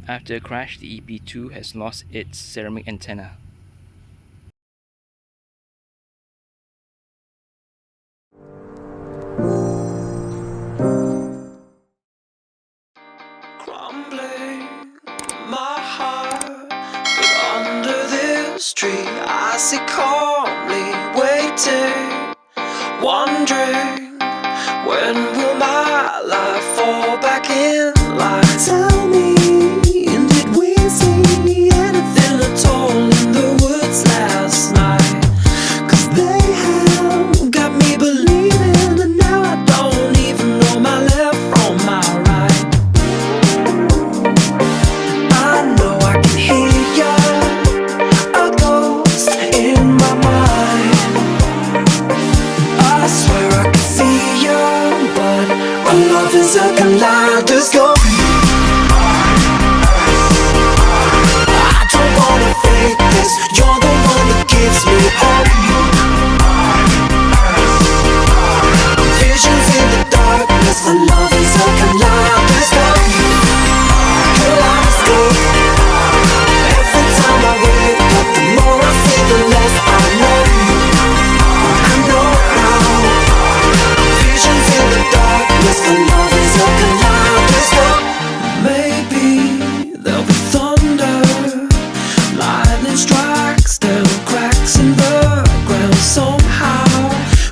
After a crash, the EP2 has lost its ceramic antenna. Crumbling my heart, but under this tree I sit calmly waiting, wondering when will my life fall back in line. Tell me, did we see anything at all in the woods last night? 'Cause they have got me believing, and now I don't even know my left from my right. I know I can hear a ghost in my mind. I swear I can see you, but our love is a kaleidoscope. I don't wanna fake this, you're the one that gives me hope. Visions in the darkness, our love is a kaleidoscope. Kaleidoscope. Every time I wake up, the more I see, the less I know. I know now. Visions in the darkness, our love is a kaleidoscope. Maybe there'll be thunder, lightning strikes, there are cracks in the ground. Somehow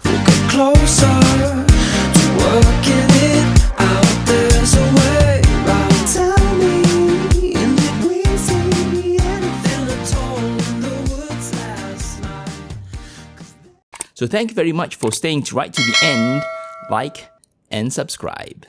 we'll get closer to working it out. There's a way round. Tell me, did we see anything at all in the woods last night? So thank you very much for staying right to the end. Like and subscribe.